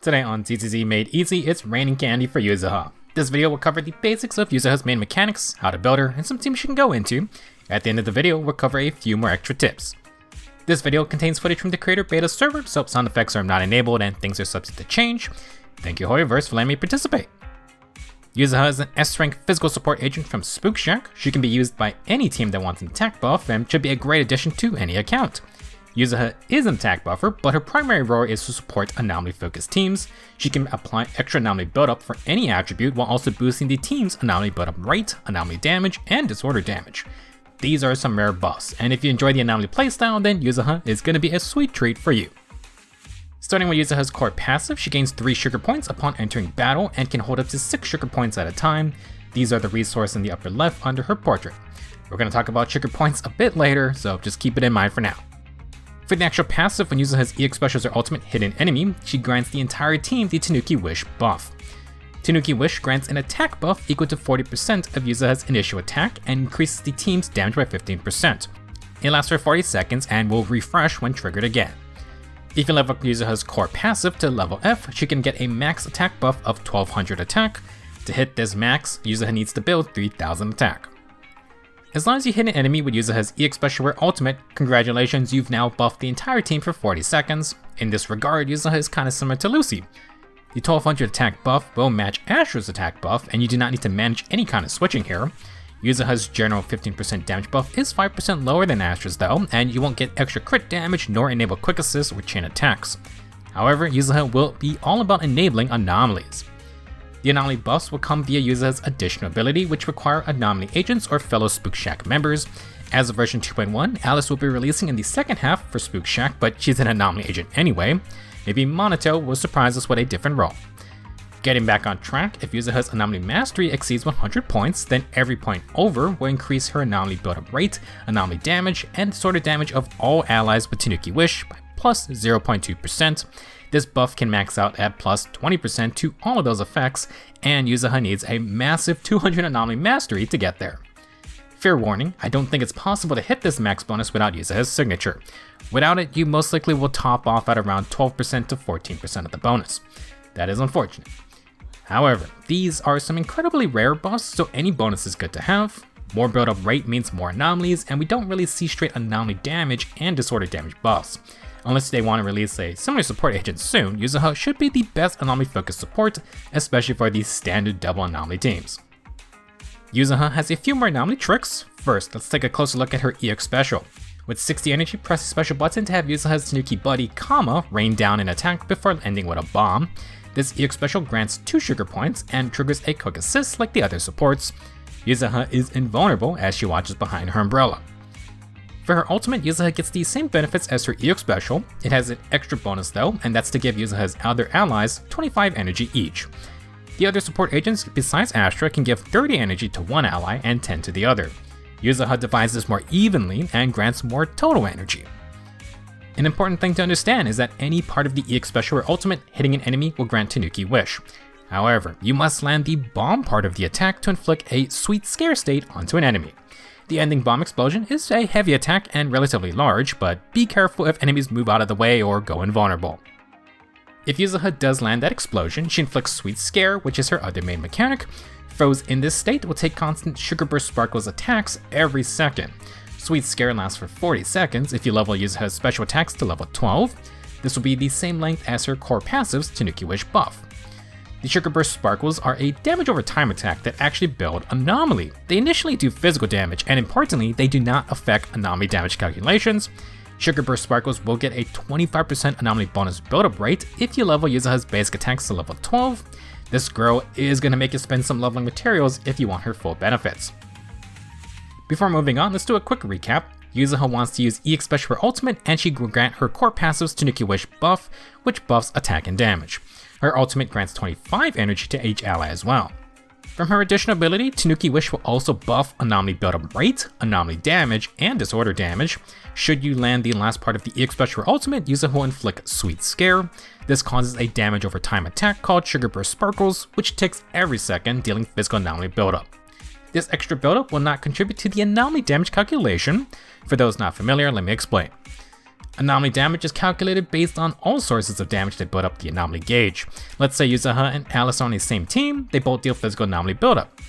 Today on ZZZ Made Easy, it's raining candy for Yuzuha. This video will cover the basics of Yuzuha's main mechanics, how to build her, and some teams she can go into. At the end of the video, we'll cover a few more extra tips. This video contains footage from the creator beta server, so sound effects are not enabled and things are subject to change. Thank you Hoyocreators for letting me participate. Yuzuha is an S-rank physical support agent from Aftershock. She can be used by any team that wants an attack buff and should be a great addition to any account. Yuzuha is an attack buffer, but her primary role is to support anomaly-focused teams. She can apply extra anomaly buildup for any attribute while also boosting the team's anomaly buildup rate, anomaly damage, and disorder damage. These are some rare buffs, and if you enjoy the anomaly playstyle, then Yuzuha is going to be a sweet treat for you. Starting with Yuzuha's core passive, she gains 3 sugar points upon entering battle and can hold up to 6 sugar points at a time. These are the resource in the upper left under her portrait. We're going to talk about sugar points a bit later, so just keep it in mind for now. For the actual passive, when Yuzuha's EX specials her ultimate hit an enemy, she grants the entire team the Tanuki Wish buff. Tanuki Wish grants an attack buff equal to 40% of Yuzuha's initial attack and increases the team's damage by 15%. It lasts for 40 seconds and will refresh when triggered again. If you level up Yuzuha's core passive to level F, she can get a max attack buff of 1200 attack. To hit this max, Yuzuha needs to build 3000 attack. As long as you hit an enemy with Yuzuha's EX Special Ultimate, congratulations, you've now buffed the entire team for 40 seconds. In this regard, Yuzuha is kinda similar to Lucy. The 1200 attack buff will match Astra's attack buff, and you do not need to manage any kind of switching here. Yuzuha's general 15% damage buff is 5% lower than Astra's though, and you won't get extra crit damage nor enable quick assist or chain attacks. However, Yuzuha will be all about enabling anomalies. The anomaly buffs will come via Yuzuha's additional ability, which require anomaly agents or fellow Spook Shack members. As of version 2.1, Alice will be releasing in the second half for Spook Shack, but she's an anomaly agent anyway. Maybe Monato will surprise us with a different role. Getting back on track, if Yuzuha's anomaly mastery exceeds 100 points, then every point over will increase her anomaly buildup rate, anomaly damage, and disorder damage of all allies with Tanuki Wish by plus 0.2%. This buff can max out at plus 20% to all of those effects, and Yuzuha needs a massive 200 anomaly mastery to get there. Fair warning, I don't think it's possible to hit this max bonus without Yuzuha's signature. Without it, you most likely will top off at around 12% to 14% of the bonus. That is unfortunate. However, these are some incredibly rare buffs, so any bonus is good to have. More build-up rate means more anomalies, and we don't really see straight anomaly damage and disorder damage buffs. Unless they want to release a similar support agent soon, Yuzuha should be the best anomaly-focused support, especially for these standard double anomaly teams. Yuzuha has a few more anomaly tricks. First, let's take a closer look at her EX special. With 60 energy, press the special button to have Yuzuha's Tanuki buddy, rain down an attack before ending with a bomb. This EX special grants 2 sugar points and triggers a quick assist like the other supports. Yuzuha is invulnerable as she watches behind her umbrella. For her ultimate, Yuzuha gets the same benefits as her EX special. It has an extra bonus though, and that's to give Yuzuha's other allies 25 energy each. The other support agents besides Astra can give 30 energy to one ally and 10 to the other. Yuzuha divides this more evenly and grants more total energy. An important thing to understand is that any part of the EX special or ultimate hitting an enemy will grant Tanuki Wish. However, you must land the bomb part of the attack to inflict a sweet scare state onto an enemy. The ending bomb explosion is a heavy attack and relatively large, but be careful if enemies move out of the way or go invulnerable. If Yuzuha does land that explosion, she inflicts Sweet Scare, which is her other main mechanic. Foes in this state will take constant Sugarburst Sparkles attacks every second. Sweet Scare lasts for 40 seconds if you level Yuzuha's special attacks to level 12. This will be the same length as her core passive's Tanuki Wish buff. The Sugarburst Sparkles are a damage over time attack that actually build Anomaly. They initially do physical damage, and importantly, they do not affect Anomaly damage calculations. Sugarburst Sparkles will get a 25% Anomaly bonus buildup rate if you level Yuzuha's basic attacks to level 12. This girl is going to make you spend some leveling materials if you want her full benefits. Before moving on, let's do a quick recap. Yuzuha wants to use EX Special for Ultimate, and she will grant her core passive's Tanuki Wish buff, which buffs attack and damage. Her ultimate grants 25 energy to each ally as well. From her additional ability, Tanuki Wish will also buff Anomaly buildup rate, Anomaly damage, and disorder damage. Should you land the last part of the EX Special or Ultimate, Yuzuha will inflict Sweet Scare. This causes a damage over time attack called Sugarburst Sparkles, which ticks every second, dealing physical anomaly buildup. This extra buildup will not contribute to the anomaly damage calculation. For those not familiar, let me explain. Anomaly damage is calculated based on all sources of damage that build up the anomaly gauge. Let's say Yuzuha and Alice are on the same team, they both deal physical anomaly buildup.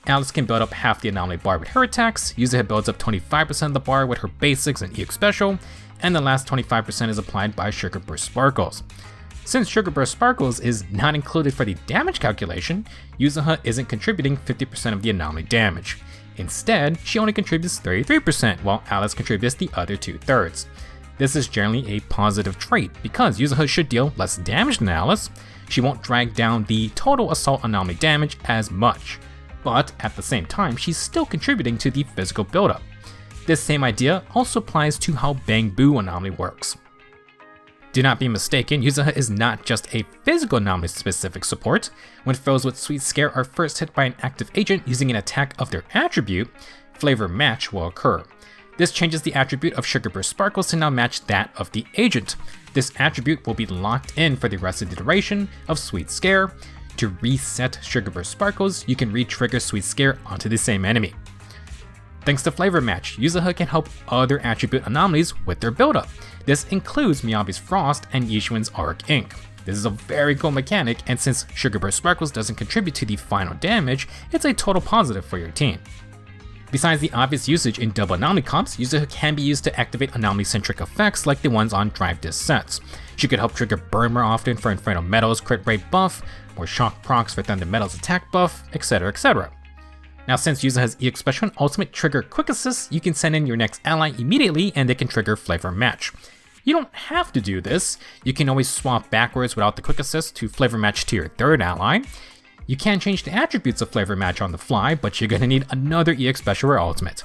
Alice can build up half the anomaly bar with her attacks, Yuzuha builds up 25% of the bar with her basics and EX special, and the last 25% is applied by Sugarburst Sparkles. Since Sugarburst Sparkles is not included for the damage calculation, Yuzuha isn't contributing 50% of the anomaly damage. Instead, she only contributes 33%, while Alice contributes the other 2/3. This is generally a positive trait, because Yuzuha should deal less damage than Alice. She won't drag down the total assault anomaly damage as much, but at the same time, she's still contributing to the physical buildup. This same idea also applies to how Bang Boo anomaly works. Do not be mistaken, Yuzuha is not just a physical anomaly specific support. When foes with Sweet Scare are first hit by an active agent using an attack of their attribute, Flavor Match will occur. This changes the attribute of Sugarburst Sparkles to now match that of the agent. This attribute will be locked in for the rest of the duration of Sweet Scare. To reset Sugarburst Sparkles, you can re-trigger Sweet Scare onto the same enemy. Thanks to Flavor Match, Yuzuha can help other attribute anomalies with their buildup. This includes Miyabi's Frost and Yishuin's Auric Ink. This is a very cool mechanic, and since Sugarburst Sparkles doesn't contribute to the final damage, it's a total positive for your team. Besides the obvious usage in double anomaly comps, Yuzuha can be used to activate anomaly-centric effects like the ones on Drive Disc sets. She could help trigger Burn more often for Inferno Metal's crit rate buff, or Shock procs for Thunder Metal's attack buff, etc, etc. Now since Yuzuha's EX Special and Ultimate trigger Quick Assist, you can send in your next ally immediately and they can trigger Flavor Match. You don't have to do this, you can always swap backwards without the Quick Assist to Flavor Match to your third ally. You can change the attributes of Flavor Match on the fly, but you're gonna need another EX Special or Ultimate.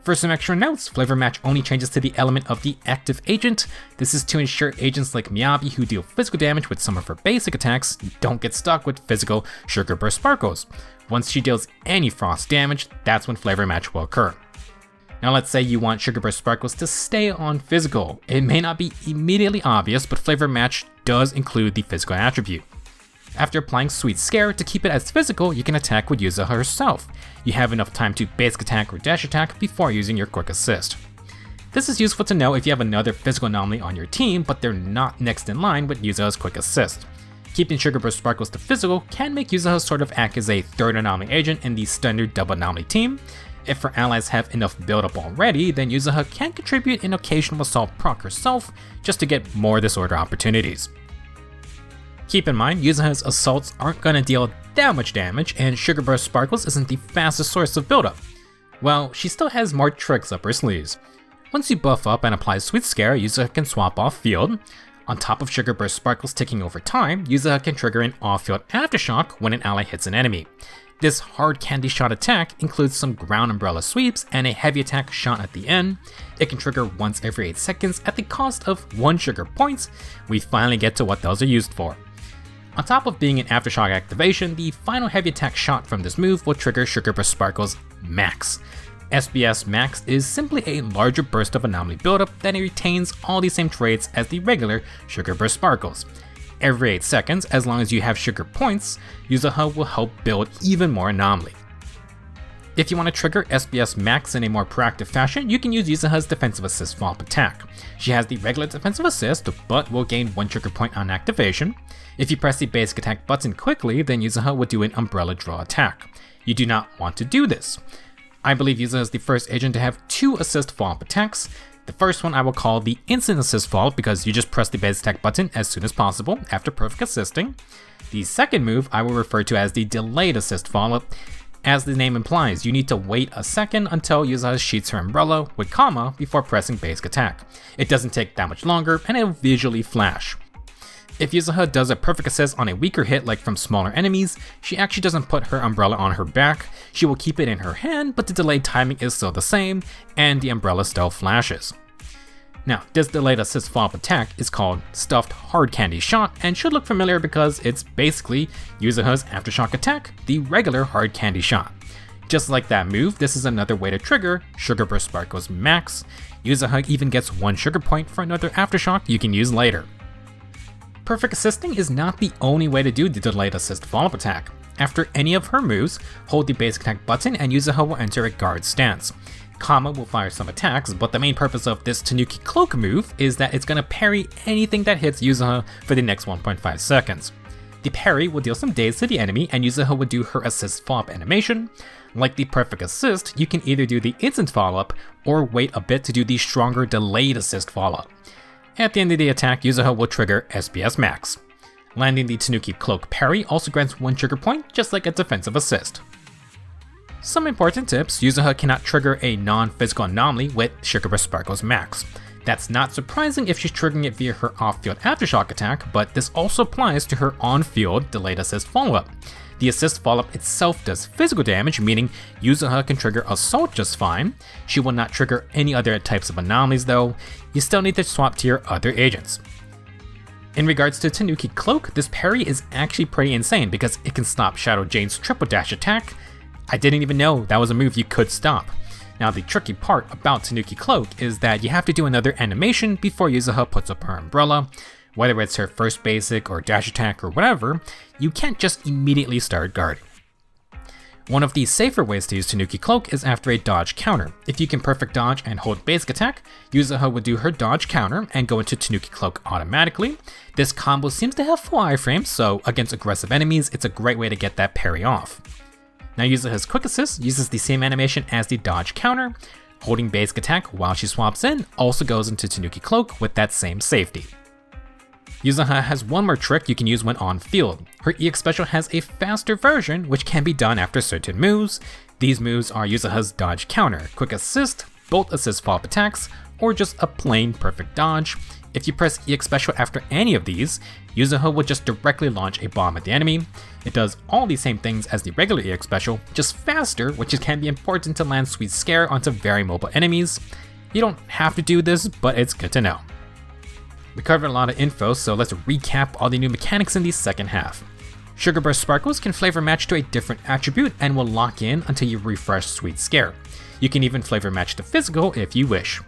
For some extra notes, Flavor Match only changes to the element of the active agent. This is to ensure agents like Miyabi who deal physical damage with some of her basic attacks don't get stuck with physical Sugarburst Sparkles. Once she deals any frost damage, that's when Flavor Match will occur. Now let's say you want Sugarburst Sparkles to stay on physical. It may not be immediately obvious, but Flavor Match does include the physical attribute. After applying Sweet Scare to keep it as physical, you can attack with Yuzuha herself. You have enough time to basic attack or dash attack before using your Quick Assist. This is useful to know if you have another physical anomaly on your team, but they're not next in line with Yuzuha's Quick Assist. Keeping Sugarburst Sparkles to physical can make Yuzuha sort of act as a third anomaly agent in the standard double anomaly team. If her allies have enough build-up already, then Yuzuha can contribute an occasional assault proc herself just to get more disorder opportunities. Keep in mind, Yuzuha's assaults aren't going to deal that much damage, and Sugarburst Sparkles isn't the fastest source of buildup. Well, she still has more tricks up her sleeves. Once you buff up and apply Sweet Scare, Yuzuha can swap off field. On top of Sugarburst Sparkles ticking over time, Yuzuha can trigger an off-field Aftershock when an ally hits an enemy. This hard candy shot attack includes some ground umbrella sweeps and a heavy attack shot at the end. It can trigger once every 8 seconds at the cost of 1 sugar points. We finally get to what those are used for. On top of being an Aftershock activation, the final heavy attack shot from this move will trigger Sugarburst Sparkles Max. SBS Max is simply a larger burst of anomaly buildup that retains all the same traits as the regular Sugarburst Sparkles. Every 8 seconds, as long as you have sugar points, Yuzuha will help build even more anomaly. If you want to trigger SBS Max in a more proactive fashion, you can use Yuzuha's Defensive Assist follow-up attack. She has the regular Defensive Assist, but will gain 1 trigger point on activation. If you press the basic attack button quickly, then Yuzuha will do an Umbrella Draw attack. You do not want to do this. I believe Yuzuha is the first agent to have 2 assist follow-up attacks. The first one I will call the Instant Assist follow-up because you just press the basic attack button as soon as possible after perfect assisting. The second move I will refer to as the Delayed Assist follow-up. As the name implies, you need to wait a second until Yuzuha sheets her umbrella with comma before pressing basic attack. It doesn't take that much longer and it'll visually flash. If Yuzuha does a perfect assist on a weaker hit like from smaller enemies, she actually doesn't put her umbrella on her back. She will keep it in her hand, but the delayed timing is still the same and the umbrella still flashes. Now, this delayed assist follow-up attack is called Stuffed Hard Candy Shot and should look familiar because it's basically Yuzuha's Aftershock attack, the regular Hard Candy Shot. Just like that move, this is another way to trigger Sugarburst Sparkles Max. Yuzuha even gets 1 sugar point for another Aftershock you can use later. Perfect assisting is not the only way to do the delayed assist follow-up attack. After any of her moves, hold the basic attack button and Yuzuha will enter a guard stance. Kama will fire some attacks, but the main purpose of this Tanuki Cloak move is that it's gonna parry anything that hits Yuzuha for the next 1.5 seconds. The parry will deal some daze to the enemy, and Yuzuha would do her assist follow-up animation. Like the perfect assist, you can either do the instant follow-up, or wait a bit to do the stronger delayed assist follow-up. At the end of the attack, Yuzuha will trigger SPS Max. Landing the Tanuki Cloak parry also grants 1 trigger point, just like a defensive assist. Some important tips: Yuzuha cannot trigger a non-physical anomaly with Sugarburst Sparkle's Max. That's not surprising if she's triggering it via her off-field Aftershock attack, but this also applies to her on-field delayed assist follow-up. The assist follow-up itself does physical damage, meaning Yuzuha can trigger Assault just fine. She will not trigger any other types of anomalies though. You still need to swap to your other agents. In regards to Tanuki Cloak, this parry is actually pretty insane because it can stop Shadow Jane's triple dash attack. I didn't even know that was a move you could stop. Now the tricky part about Tanuki Cloak is that you have to do another animation before Yuzuha puts up her umbrella. Whether it's her first basic or dash attack or whatever, you can't just immediately start guarding. One of the safer ways to use Tanuki Cloak is after a dodge counter. If you can perfect dodge and hold basic attack, Yuzuha would do her dodge counter and go into Tanuki Cloak automatically. This combo seems to have full iframes, so against aggressive enemies, it's a great way to get that parry off. Now Yuzuha's quick assist uses the same animation as the dodge counter. Holding basic attack while she swaps in also goes into Tanuki Cloak with that same safety. Yuzuha has one more trick you can use when on field. Her EX special has a faster version which can be done after certain moves. These moves are Yuzuha's dodge counter, quick assist, bolt assist follow-up attacks, or just a plain perfect dodge. If you press EX special after any of these, Yuzuha will just directly launch a bomb at the enemy. It does all the same things as the regular EX special, just faster, which can be important to land Sweet Scare onto very mobile enemies. You don't have to do this, but it's good to know. We covered a lot of info, so let's recap all the new mechanics in the second half. Sugarburst Sparkles can flavor match to a different attribute and will lock in until you refresh Sweet Scare. You can even flavor match the physical if you wish.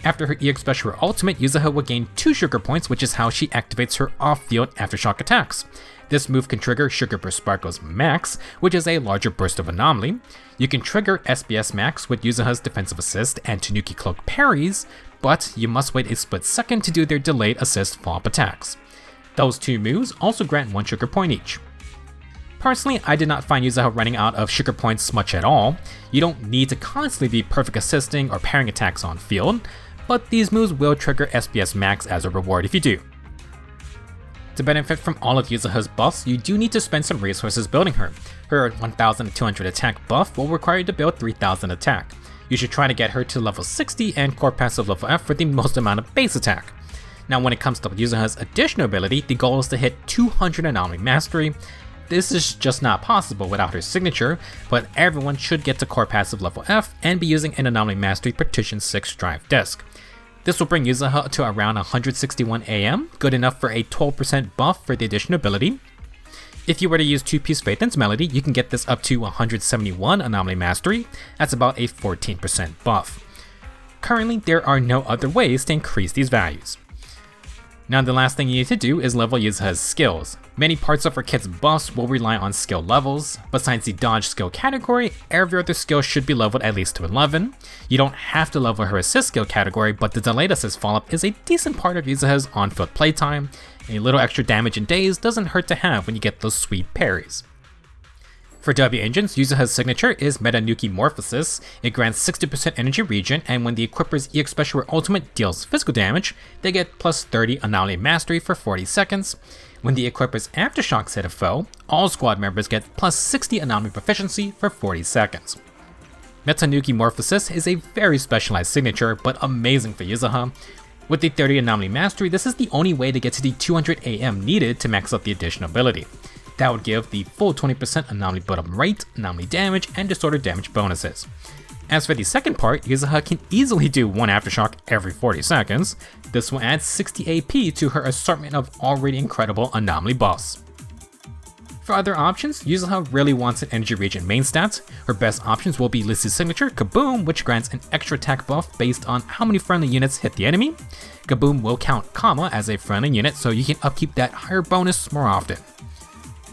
After her EX special or ultimate, Yuzuha will gain 2 sugar points, which is how she activates her off-field Aftershock attacks. This move can trigger Sugarburst Sparkle's Max, which is a larger burst of Anomaly. You can trigger SPS Max with Yuzuha's defensive assist and Tanuki Cloak parries, but you must wait a split second to do their delayed assist follow-up attacks. Those 2 moves also grant 1 sugar point each. Personally, I did not find Yuzuha running out of sugar points much at all. You don't need to constantly be perfect assisting or parrying attacks on field, but these moves will trigger SPS Max as a reward if you do. To benefit from all of Yuzuha's buffs, you do need to spend some resources building her. Her 1200 attack buff will require you to build 3000 attack. You should try to get her to level 60 and core passive level F for the most amount of base attack. Now when it comes to Yuzuha's additional ability, the goal is to hit 200 Anomaly Mastery. This is just not possible without her signature, but everyone should get to core passive level F and be using an Anomaly Mastery Partition 6 drive disk. This will bring Yuzuha to around 161 AM, good enough for a 12% buff for the additional ability. If you were to use 2-piece Phaethon's Melody, you can get this up to 171 Anomaly Mastery, that's about a 14% buff. Currently, there are no other ways to increase these values. Now the last thing you need to do is level Yuzuha's skills. Many parts of her kit's buffs will rely on skill levels. Besides the dodge skill category, every other skill should be leveled at least to 11. You don't have to level her assist skill category, but the delayed assist follow-up is a decent part of Yuzuha's on-field playtime. A little extra damage in days doesn't hurt to have when you get those sweet parries. For W engines, Yuzuha's signature is Metanuki Morphosis. It grants 60% energy regen, and when the equipper's EX special or ultimate deals physical damage, they get plus 30 Anomaly Mastery for 40 seconds. When the equipper's Aftershocks hit a foe, all squad members get plus 60 Anomaly Proficiency for 40 seconds. Metanuki Morphosis is a very specialized signature, but amazing for Yuzuha. With the 30 Anomaly Mastery, this is the only way to get to the 200 AM needed to max out the additional ability. That would give the full 20% Anomaly Buildup rate, Anomaly damage, and Disorder damage bonuses. As for the second part, Yuzuha can easily do 1 Aftershock every 40 seconds. This will add 60 AP to her assortment of already incredible Anomaly buffs. For other options, Yuzuha really wants an energy regen main stat. Her best options will be Lissy's signature, Kaboom, which grants an extra attack buff based on how many friendly units hit the enemy. Kaboom will count Kama as a friendly unit, so you can upkeep that higher bonus more often.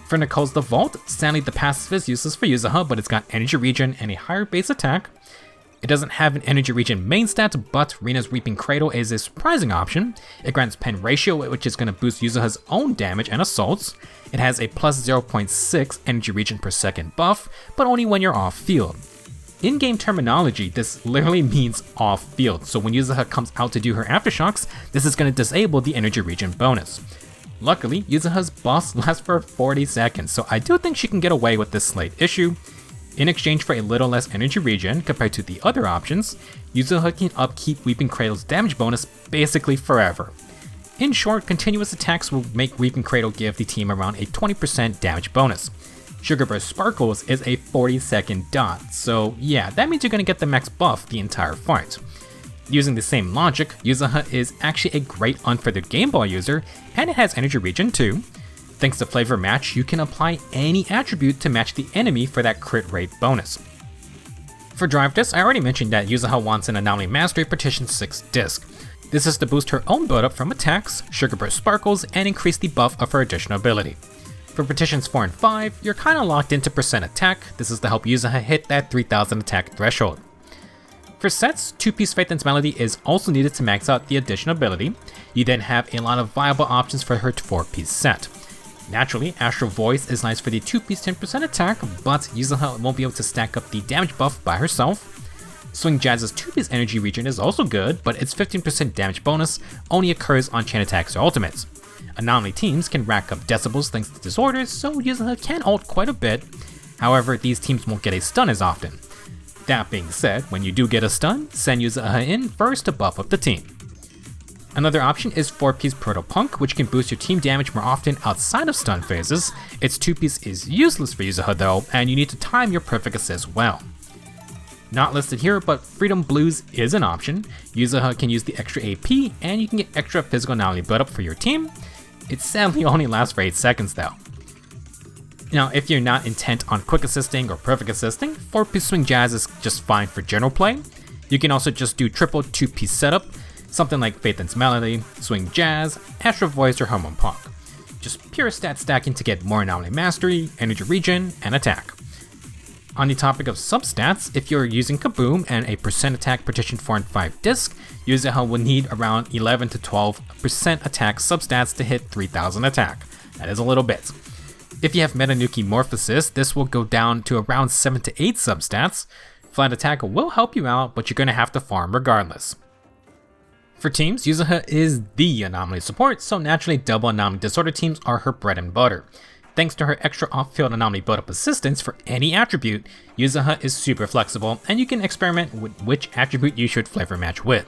For Nicole's the Vault, sadly the passive is useless for Yuzuha, but it's got energy regen and a higher base attack. It doesn't have an energy regen main stat, but Rina's Reaping Cradle is a surprising option. It grants pen ratio, which is going to boost Yuzuha's own damage and assaults. It has a plus 0.6 energy regen per second buff, but only when you're off field. In-game terminology, this literally means off field, so when Yuzuha comes out to do her Aftershocks, this is going to disable the energy regen bonus. Luckily, Yuzuha's boss lasts for 40 seconds, so I do think she can get away with this slight issue. In exchange for a little less energy regen compared to the other options, Yuzuha can upkeep Weeping Cradle's damage bonus basically forever. In short, continuous attacks will make Weeping Cradle give the team around a 20% damage bonus. Sugarburst Sparkles is a 40-second dot, so yeah, that means you're going to get the max buff the entire fight. Using the same logic, Yuzuha is actually a great unfeathered Game Ball user, and it has energy regen too. Thanks to Flavor Match, you can apply any attribute to match the enemy for that crit rate bonus. For Drive Disc, I already mentioned that Yuzuha wants an Anomaly Mastery Partition 6 disc. This is to boost her own buildup from attacks, Sugarburst Sparkles, and increase the buff of her additional ability. For Partitions 4 and 5, you're kinda locked into percent attack. This is to help Yuzuha hit that 3000 attack threshold. For sets, 2-piece Phaethon's Melody is also needed to max out the additional ability. You then have a lot of viable options for her 4-piece set. Naturally, Astral Voice is nice for the 2-piece 10% attack, but Yuzuha won't be able to stack up the damage buff by herself. Swing Jazz's 2-piece energy regen is also good, but its 15% damage bonus only occurs on chain attacks or ultimates. Anomaly teams can rack up decibels thanks to disorders, so Yuzuha can ult quite a bit. However, these teams won't get a stun as often. That being said, when you do get a stun, send Yuzuha in first to buff up the team. Another option is 4-piece Proto-Punk, which can boost your team damage more often outside of stun phases. Its 2-piece is useless for Yuzuha though, and you need to time your perfect assist well. Not listed here, but Freedom Blues is an option. Yuzuha can use the extra AP, and you can get extra physical anomaly buildup for your team. It sadly only lasts for 8 seconds though. Now, if you're not intent on quick assisting or perfect assisting, 4-piece Swing Jazz is just fine for general play. You can also just do triple 2-piece setup, something like Phaethon's Melody, Swing Jazz, Astral Voice, or Hormone Punk. Just pure stat stacking to get more Anomaly Mastery, Energy Regen, and attack. On the topic of substats, if you're using Kaboom and a percent attack Partition 4 and 5 disc, Yuzuha will need around 11 to 12% attack substats to hit 3000 attack. That is a little bit. If you have Metanuki Morphosis, this will go down to around 7 to 8 substats. Flat attack will help you out, but you're going to have to farm regardless. For teams, Yuzuha is the Anomaly support, so naturally double Anomaly Disorder teams are her bread and butter. Thanks to her extra off-field Anomaly build-up assistance for any attribute, Yuzuha is super flexible, and you can experiment with which attribute you should flavor match with.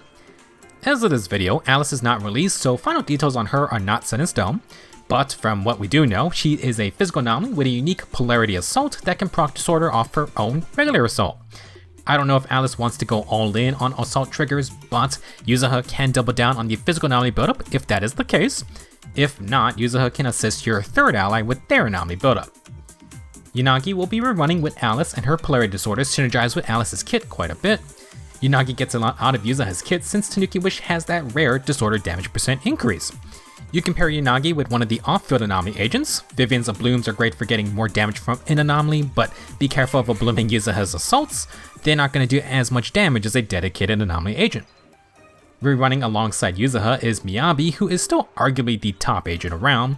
As of this video, Alice is not released, so final details on her are not set in stone, but from what we do know, she is a physical anomaly with a unique Polarity Assault that can proc Disorder off her own regular assault. I don't know if Alice wants to go all in on assault triggers, but Yuzuha can double down on the physical anomaly buildup if that is the case. If not, Yuzuha can assist your third ally with their anomaly buildup. Yanagi will be rerunning with Alice, and her Polarity Disorders synergize with Alice's kit quite a bit. Yanagi gets a lot out of Yuzuha's kit since Tanuki Wish has that rare disorder damage percent increase. You can pair Yanagi with one of the off-field anomaly agents. Vivian's Ablooms are great for getting more damage from an anomaly, but be careful of Ablooming Yuzuha's assaults. They're not going to do as much damage as a dedicated anomaly agent. Rerunning alongside Yuzuha is Miyabi, who is still arguably the top agent around.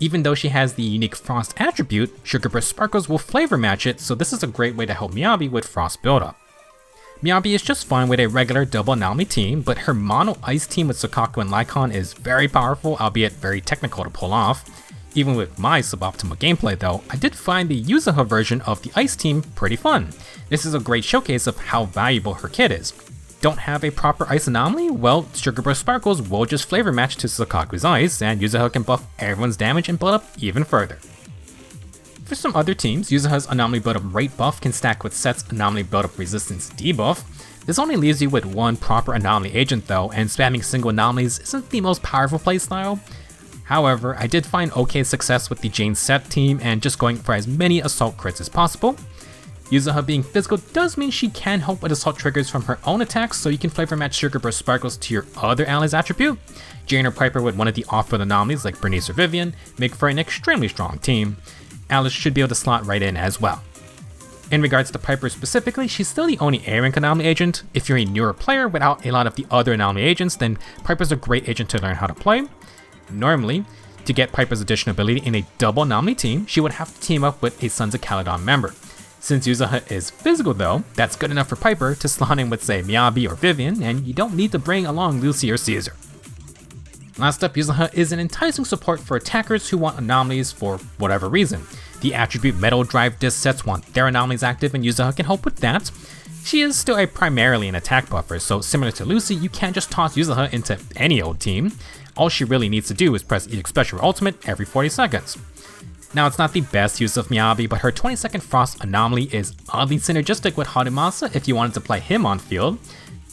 Even though she has the unique Frost attribute, Sugarburst Sparkles will flavor match it, so this is a great way to help Miyabi with Frost buildup. Miyabi is just fine with a regular double anomaly team, but her mono ice team with Sukaku and Lycon is very powerful, albeit very technical to pull off. Even with my suboptimal gameplay though, I did find the Yuzuha version of the ice team pretty fun. This is a great showcase of how valuable her kit is. Don't have a proper ice anomaly? Well, Sugarburst Sparkles will just flavor match to Sukaku's ice, and Yuzuha can buff everyone's damage and build up even further. For some other teams, Yuzuha's Anomaly Buildup rate buff can stack with Set's Anomaly Buildup resistance debuff. This only leaves you with one proper Anomaly agent though, and spamming single anomalies isn't the most powerful playstyle. However, I did find okay success with the Jane Set team and just going for as many assault crits as possible. Yuzuha being physical does mean she can help with assault triggers from her own attacks, so you can flavor match Sugarburst Sparkles to your other ally's attribute. Jane or Piper with one of the off-field anomalies like Bernice or Vivian make for an extremely strong team. Alice should be able to slot right in as well. In regards to Piper specifically, she's still the only A-rank Anomaly agent. If you're a newer player without a lot of the other Anomaly agents, then Piper's a great agent to learn how to play. Normally, to get Piper's additional ability in a double Anomaly team, she would have to team up with a Sons of Caledon member. Since Yuzuha is physical though, that's good enough for Piper to slot in with say Miyabi or Vivian, and you don't need to bring along Lucy or Caesar. Last up, Yuzuha is an enticing support for attackers who want anomalies for whatever reason. The attribute Metal Drive disc sets want their anomalies active and Yuzuha can help with that. She is still primarily an attack buffer, so similar to Lucy, you can't just toss Yuzuha into any old team. All she really needs to do is press EX Special Ultimate every 40 seconds. Now, it's not the best use of Miyabi, but her 20-second Frost Anomaly is oddly synergistic with Harumasa if you wanted to play him on field.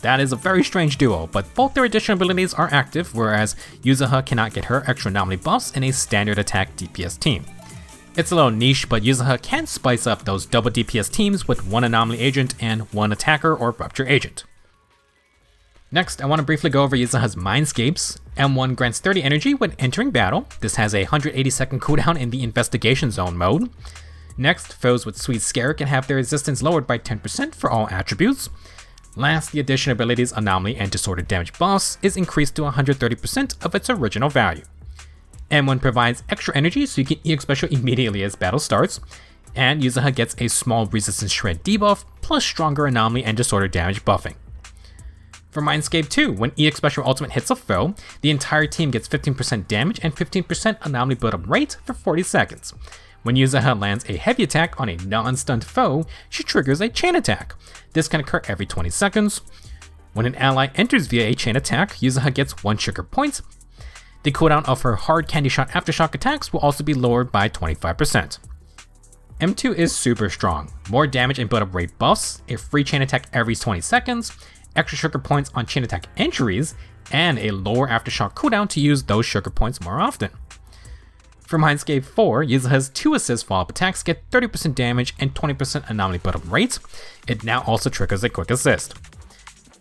That is a very strange duo, but both their additional abilities are active, whereas Yuzuha cannot get her extra Anomaly buffs in a standard attack DPS team. It's a little niche, but Yuzuha can spice up those double DPS teams with one Anomaly agent and one attacker or Rupture agent. Next, I want to briefly go over Yuzuha's Mindscapes. M1 grants 30 energy when entering battle. This has a 180-second cooldown in the Investigation Zone mode. Next, foes with Sweet Scare can have their resistance lowered by 10% for all attributes. Last, the addition abilities Anomaly and Disordered Damage buffs is increased to 130% of its original value. M1 provides extra energy so you can EX Special immediately as battle starts, and Yuzuha gets a small Resistance Shred debuff plus stronger Anomaly and Disordered Damage buffing. For Mindscape 2, when EX Special Ultimate hits a foe, the entire team gets 15% damage and 15% Anomaly buildup rate for 40 seconds. When Yuzuha lands a heavy attack on a non-stunned foe, she triggers a chain attack. This can occur every 20 seconds. When an ally enters via a chain attack, Yuzuha gets 1 sugar point. The cooldown of her hard candy shot aftershock attacks will also be lowered by 25%. M2 is super strong. More damage and buildup rate buffs, a free chain attack every 20 seconds, extra sugar points on chain attack entries, and a lower aftershock cooldown to use those sugar points more often. For Mindscape 4, Yuzuha's 2 assist follow-up attacks get 30% damage and 20% Anomaly buildup rate. It now also triggers a quick assist.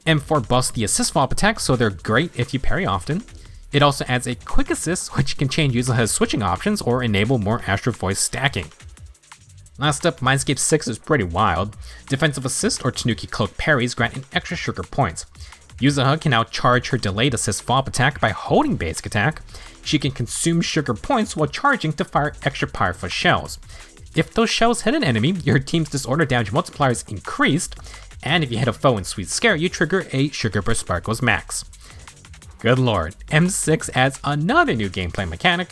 M4 buffs the assist follow-up attacks, so they're great if you parry often. It also adds a quick assist, which can change Yuzuha's switching options or enable more Astral Voice stacking. Last up, Mindscape 6 is pretty wild. Defensive assist or Tanuki Cloak parries grant an extra sugar points. Yuzuha can now charge her delayed assist follow-up attack by holding basic attack. She can consume sugar points while charging to fire extra powerful shells. If those shells hit an enemy, your team's disorder damage multiplier is increased, and if you hit a foe in Sweet Scare, you trigger a Sugarburst Sparkles max. Good lord, M6 adds another new gameplay mechanic.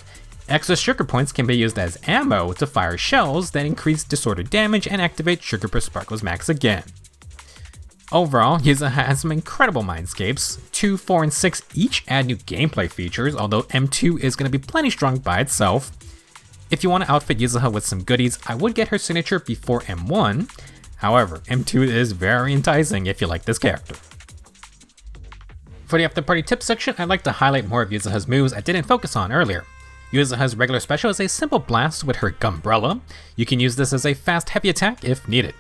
Extra sugar points can be used as ammo to fire shells that increase disordered damage and activate Sugarburst Sparkles max again. Overall, Yuzuha has some incredible Mindscapes. 2, 4, and 6 each add new gameplay features, although M2 is going to be plenty strong by itself. If you want to outfit Yuzuha with some goodies, I would get her signature before M1. However, M2 is very enticing if you like this character. For the after party tips section, I'd like to highlight more of Yuzuha's moves I didn't focus on earlier. Yuzuha's regular special is a simple blast with her Gumbrella. You can use this as a fast heavy attack if needed.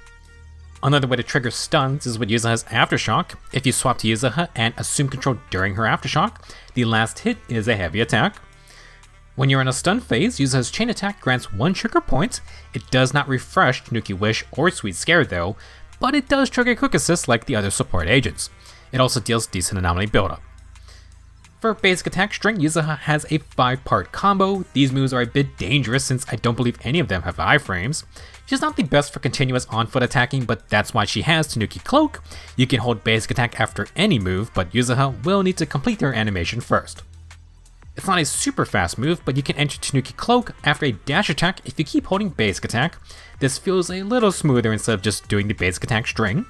Another way to trigger stuns is with Yuzuha's Aftershock. If you swap to Yuzuha and assume control during her Aftershock, the last hit is a heavy attack. When you're in a stun phase, Yuzuha's Chain Attack grants 1 sugar point. It does not refresh Tanuki Wish or Sweet Scare though, but it does trigger Quick Assist like the other support agents. It also deals decent Anomaly buildup. For basic attack string, Yuzuha has a 5-part combo. These moves are a bit dangerous since I don't believe any of them have iframes. She's not the best for continuous on-foot attacking, but that's why she has Tanuki Cloak. You can hold basic attack after any move, but Yuzuha will need to complete her animation first. It's not a super fast move, but you can enter Tanuki Cloak after a dash attack if you keep holding basic attack. This feels a little smoother instead of just doing the basic attack string.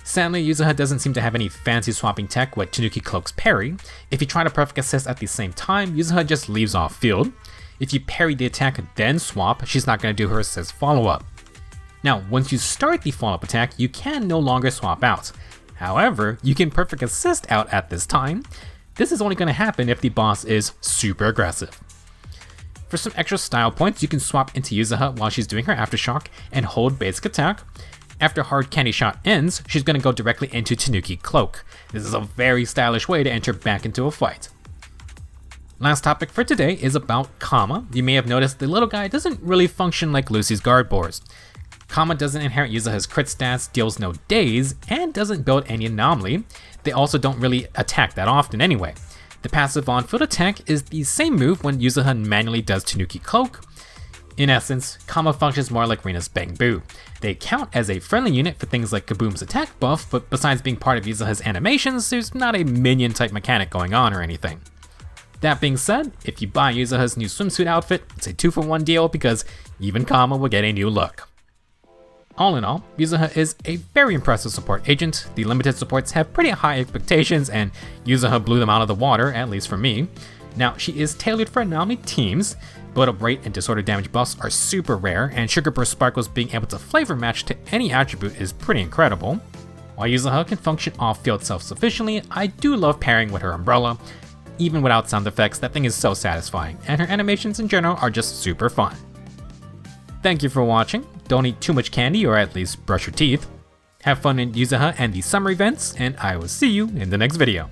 Sadly, Yuzuha doesn't seem to have any fancy swapping tech with Tanuki Cloak's parry. If you try to perfect assist at the same time, Yuzuha just leaves off field. If you parry the attack then swap, she's not going to do her assist follow-up. Now, once you start the follow-up attack, you can no longer swap out. However, you can perfect assist out at this time. This is only going to happen if the boss is super aggressive. For some extra style points, you can swap into Yuzuha while she's doing her Aftershock and hold basic attack. After Hard Candy Shot ends, she's going to go directly into Tanuki Cloak. This is a very stylish way to enter back into a fight. Last topic for today is about Kama. You may have noticed the little guy doesn't really function like Lucy's guard boars. Kama doesn't inherit Yuzuha's crit stats, deals no daze, and doesn't build any Anomaly. They also don't really attack that often anyway. The passive on field attack is the same move when Yuzuha manually does Tanuki Cloak. In essence, Kama functions more like Rina's Bang Boo. They count as a friendly unit for things like Kaboom's attack buff, but besides being part of Yuzuha's animations, there's not a minion type mechanic going on or anything. That being said, if you buy Yuzuha's new swimsuit outfit, it's a 2-for-1 deal because even Kama will get a new look. All in all, Yuzuha is a very impressive support agent. The limited supports have pretty high expectations and Yuzuha blew them out of the water, at least for me. Now, she is tailored for Anomaly teams. Buildup rate and disorder damage buffs are super rare, and Sugarburst Sparkles being able to flavor match to any attribute is pretty incredible. While Yuzuha can function off-field self-sufficiently, I do love pairing with her umbrella. Even without sound effects, that thing is so satisfying, and her animations in general are just super fun. Thank you for watching. Don't eat too much candy, or at least brush your teeth. Have fun in Yuzuha and the summer events, and I will see you in the next video.